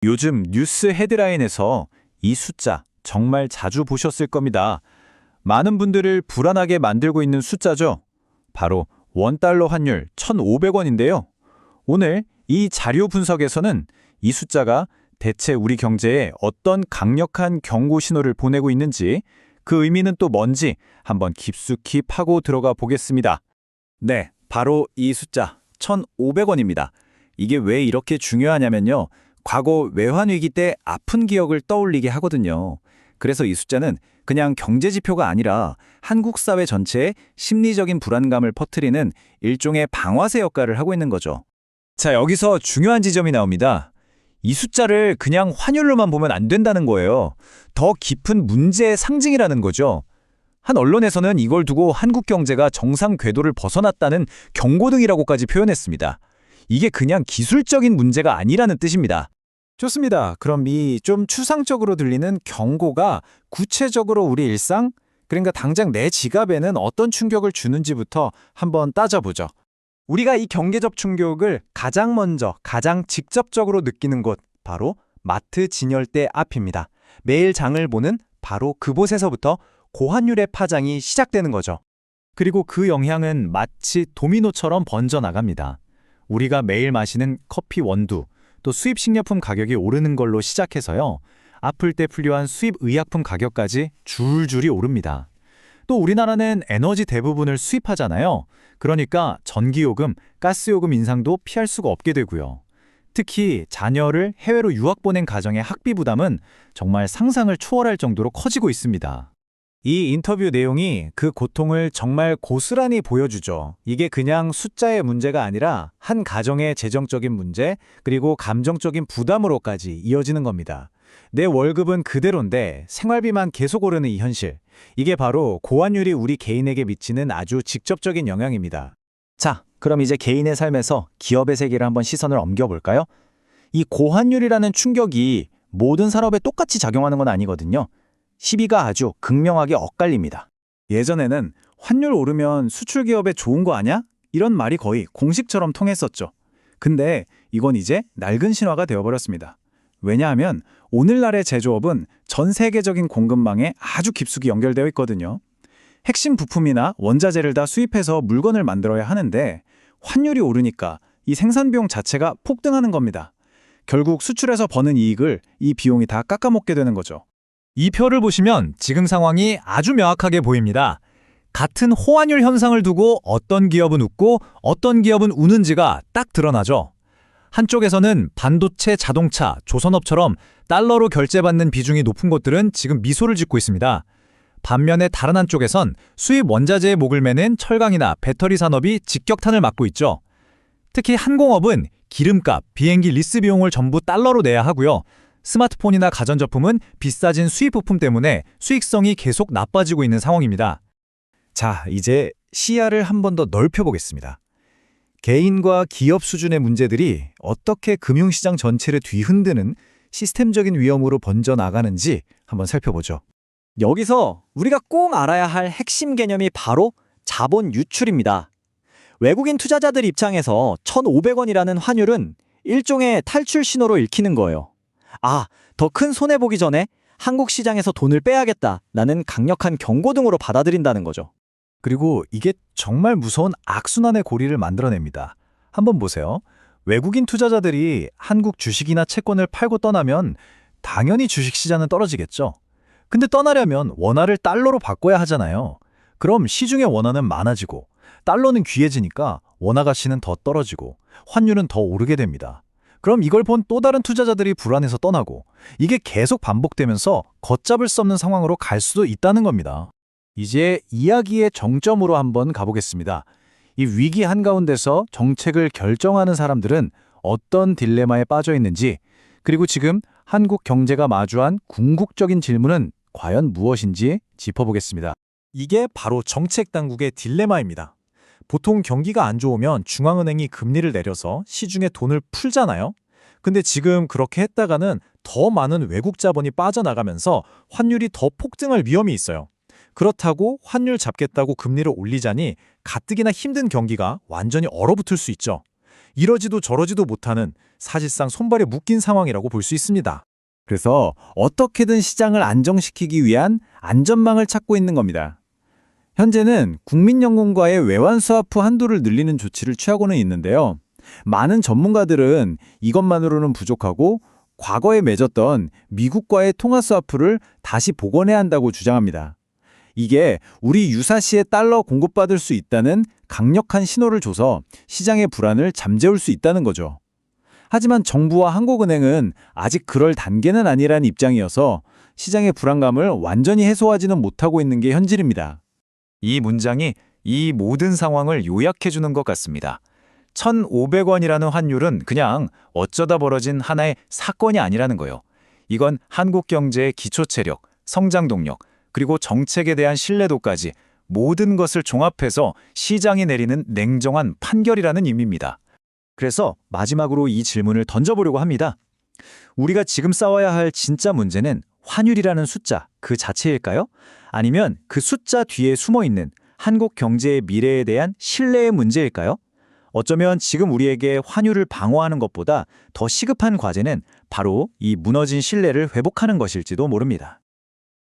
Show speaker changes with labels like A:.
A: 요즘 뉴스 헤드라인에서 이 숫자 정말 자주 보셨을 겁니다. 많은 분들을 불안하게 만들고 있는 숫자죠. 바로 원달러 환율 1,500원인데요. 오늘 이 자료 분석에서는 이 숫자가 대체 우리 경제에 어떤 강력한 경고 신호를 보내고 있는지, 그 의미는 또 뭔지 한번 깊숙이 파고 들어가 보겠습니다. 네, 바로 이 숫자 1,500원입니다. 이게 왜 이렇게 중요하냐면요. 과거 외환위기 때 아픈 기억을 떠올리게 하거든요. 그래서 이 숫자는 그냥 경제 지표가 아니라 한국 사회 전체에 심리적인 불안감을 퍼뜨리는 일종의 방아쇠 역할을 하고 있는 거죠. 자, 여기서 중요한 지점이 나옵니다. 이 숫자를 그냥 환율로만 보면 안 된다는 거예요. 더 깊은 문제의 상징이라는 거죠. 한 언론에서는 이걸 두고 한국 경제가 정상 궤도를 벗어났다는 경고등이라고까지 표현했습니다. 이게 그냥 기술적인 문제가 아니라는 뜻입니다. 좋습니다. 그럼 이 좀 추상적으로 들리는 경고가 구체적으로 우리 일상, 그러니까 당장 내 지갑에는 어떤 충격을 주는지부터 한번 따져보죠. 우리가 이 경제적 충격을 가장 먼저, 가장 직접적으로 느끼는 곳, 바로 마트 진열대 앞입니다. 매일 장을 보는 바로 그곳에서부터 고환율의 파장이 시작되는 거죠. 그리고 그 영향은 마치 도미노처럼 번져나갑니다. 우리가 매일 마시는 커피 원두, 또 수입 식료품 가격이 오르는 걸로 시작해서요. 아플 때 필요한 수입 의약품 가격까지 줄줄이 오릅니다. 또 우리나라는 에너지 대부분을 수입하잖아요. 그러니까 전기요금, 가스요금 인상도 피할 수가 없게 되고요. 특히 자녀를 해외로 유학 보낸 가정의 학비 부담은 정말 상상을 초월할 정도로 커지고 있습니다. 이 인터뷰 내용이 그 고통을 정말 고스란히 보여주죠. 이게 그냥 숫자의 문제가 아니라 한 가정의 재정적인 문제, 그리고 감정적인 부담으로까지 이어지는 겁니다. 내 월급은 그대로인데 생활비만 계속 오르는 이 현실. 이게 바로 고환율이 우리 개인에게 미치는 아주 직접적인 영향입니다. 자, 그럼 이제 개인의 삶에서 기업의 세계를 한번 시선을 옮겨볼까요? 이 고환율이라는 충격이 모든 산업에 똑같이 작용하는 건 아니거든요. 시비가 아주 극명하게 엇갈립니다. 예전에는 환율 오르면 수출 기업에 좋은 거 아냐? 이런 말이 거의 공식처럼 통했었죠. 근데 이건 이제 낡은 신화가 되어버렸습니다. 왜냐하면 오늘날의 제조업은 전 세계적인 공급망에 아주 깊숙이 연결되어 있거든요. 핵심 부품이나 원자재를 다 수입해서 물건을 만들어야 하는데 환율이 오르니까 이 생산 비용 자체가 폭등하는 겁니다. 결국 수출해서 버는 이익을 이 비용이 다 깎아먹게 되는 거죠. 이 표를 보시면 지금 상황이 아주 명확하게 보입니다. 같은 호환율 현상을 두고 어떤 기업은 웃고 어떤 기업은 우는지가 딱 드러나죠. 한쪽에서는 반도체, 자동차, 조선업처럼 달러로 결제받는 비중이 높은 곳들은 지금 미소를 짓고 있습니다. 반면에 다른 한쪽에선 수입 원자재의 목을 매는 철강이나 배터리 산업이 직격탄을 맞고 있죠. 특히 항공업은 기름값, 비행기 리스 비용을 전부 달러로 내야 하고요. 스마트폰이나 가전제품은 비싸진 수입 부품 때문에 수익성이 계속 나빠지고 있는 상황입니다. 자, 이제 시야를 한 번 더 넓혀보겠습니다. 개인과 기업 수준의 문제들이 어떻게 금융시장 전체를 뒤흔드는 시스템적인 위험으로 번져나가는지 한번 살펴보죠. 여기서 우리가 꼭 알아야 할 핵심 개념이 바로 자본 유출입니다. 외국인 투자자들 입장에서 1,500원이라는 환율은 일종의 탈출 신호로 읽히는 거예요. 아, 더 큰 손해보기 전에 한국 시장에서 돈을 빼야겠다라는 강력한 경고등으로 받아들인다는 거죠. 그리고 이게 정말 무서운 악순환의 고리를 만들어냅니다. 한번 보세요. 외국인 투자자들이 한국 주식이나 채권을 팔고 떠나면 당연히 주식시장은 떨어지겠죠. 근데 떠나려면 원화를 달러로 바꿔야 하잖아요. 그럼 시중의 원화는 많아지고 달러는 귀해지니까 원화 가치는 더 떨어지고 환율은 더 오르게 됩니다. 그럼 이걸 본 또 다른 투자자들이 불안해서 떠나고 이게 계속 반복되면서 걷잡을 수 없는 상황으로 갈 수도 있다는 겁니다. 이제 이야기의 정점으로 한번 가보겠습니다. 이 위기 한가운데서 정책을 결정하는 사람들은 어떤 딜레마에 빠져 있는지, 그리고 지금 한국 경제가 마주한 궁극적인 질문은 과연 무엇인지 짚어보겠습니다. 이게 바로 정책 당국의 딜레마입니다. 보통 경기가 안 좋으면 중앙은행이 금리를 내려서 시중에 돈을 풀잖아요. 근데 지금 그렇게 했다가는 더 많은 외국 자본이 빠져나가면서 환율이 더 폭등할 위험이 있어요. 그렇다고 환율 잡겠다고 금리를 올리자니 가뜩이나 힘든 경기가 완전히 얼어붙을 수 있죠.
B: 이러지도 저러지도 못하는 사실상 손발에 묶인 상황이라고 볼 수 있습니다.
A: 그래서 어떻게든 시장을 안정시키기 위한 안전망을 찾고 있는 겁니다. 현재는 국민연금과의 외환스와프 한도를 늘리는 조치를 취하고는 있는데요. 많은 전문가들은 이것만으로는 부족하고 과거에 맺었던 미국과의 통화스와프를 다시 복원해야 한다고 주장합니다. 이게 우리 유사시에 달러 공급받을 수 있다는 강력한 신호를 줘서 시장의 불안을 잠재울 수 있다는 거죠. 하지만 정부와 한국은행은 아직 그럴 단계는 아니란 입장이어서 시장의 불안감을 완전히 해소하지는 못하고 있는 게 현실입니다.
C: 이 문장이 이 모든 상황을 요약해주는 것 같습니다. 1,500원이라는 환율은 그냥 어쩌다 벌어진 하나의 사건이 아니라는 거예요. 이건 한국 경제의 기초 체력, 성장 동력, 그리고 정책에 대한 신뢰도까지 모든 것을 종합해서 시장이 내리는 냉정한 판결이라는 의미입니다.
A: 그래서 마지막으로 이 질문을 던져보려고 합니다. 우리가 지금 싸워야 할 진짜 문제는 환율이라는 숫자 그 자체일까요? 아니면 그 숫자 뒤에 숨어있는 한국 경제의 미래에 대한 신뢰의 문제일까요? 어쩌면 지금 우리에게 환율을 방어하는 것보다 더 시급한 과제는 바로 이 무너진 신뢰를 회복하는 것일지도 모릅니다.